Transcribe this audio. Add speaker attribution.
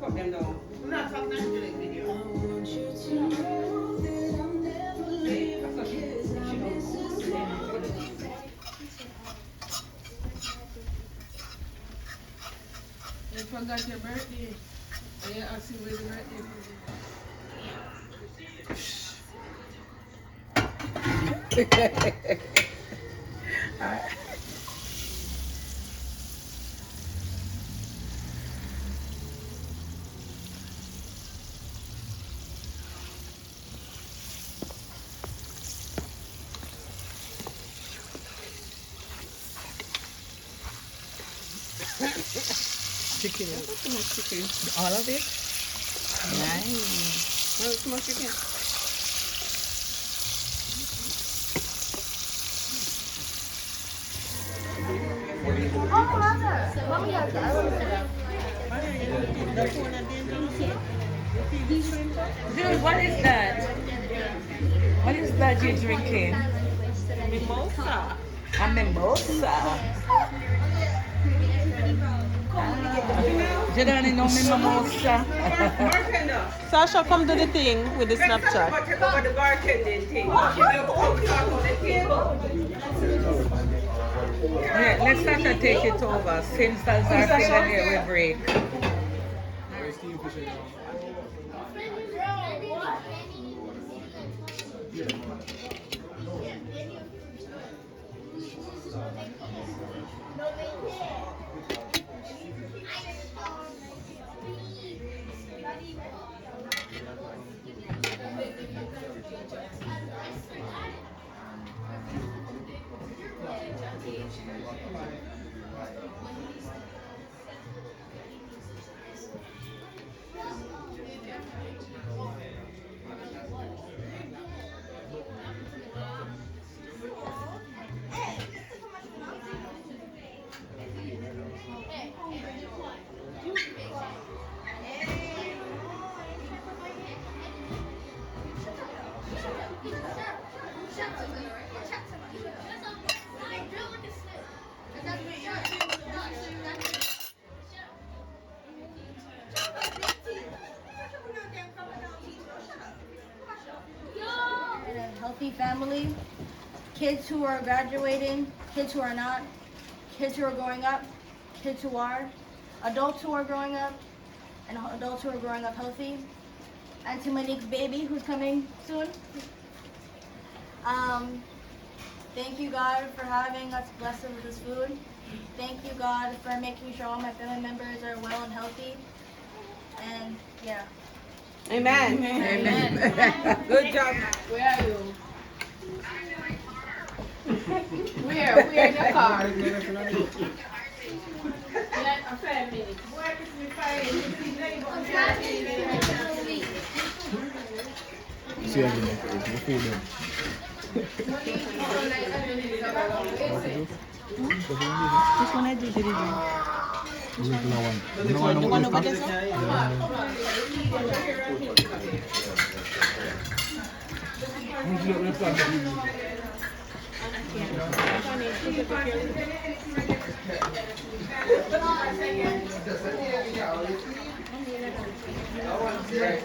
Speaker 1: cut them down.
Speaker 2: I'm not talking about the video.
Speaker 3: You forgot your birthday. And you ask you where the birthday
Speaker 1: Alright.
Speaker 3: chicken. Too much chicken.
Speaker 1: All of it? Nice.
Speaker 3: No, too much chicken.
Speaker 1: Dude, what is that? What is that you're drinking?
Speaker 2: Mimosa.
Speaker 1: A mimosa. You don't know me mimosa.
Speaker 2: Bartender.
Speaker 3: Sasha, come to the thing with the Snapchat.
Speaker 2: Take over the bartending thing. Give me a phone call on the table.
Speaker 1: Yeah, let's start to take it over since that's our thing and here we break.
Speaker 4: Healthy family, kids who are graduating, kids who are not, kids who are growing up, kids who are, adults who are growing up, and adults who are growing up healthy, and to Monique's baby who's coming soon. Thank you, God, for having us blessed with this food. Thank you, God, for making sure all my family members are well and healthy. And yeah.
Speaker 3: Amen.
Speaker 1: Amen.
Speaker 2: Good job.
Speaker 3: Where are you? Where? We are in the car. Yeah, a 5 minutes. Where is the 5 minutes?
Speaker 5: See again, it's my favorite.
Speaker 1: Which one I did you drink?
Speaker 5: Original one.
Speaker 3: The one over there, sir?
Speaker 2: Yeah.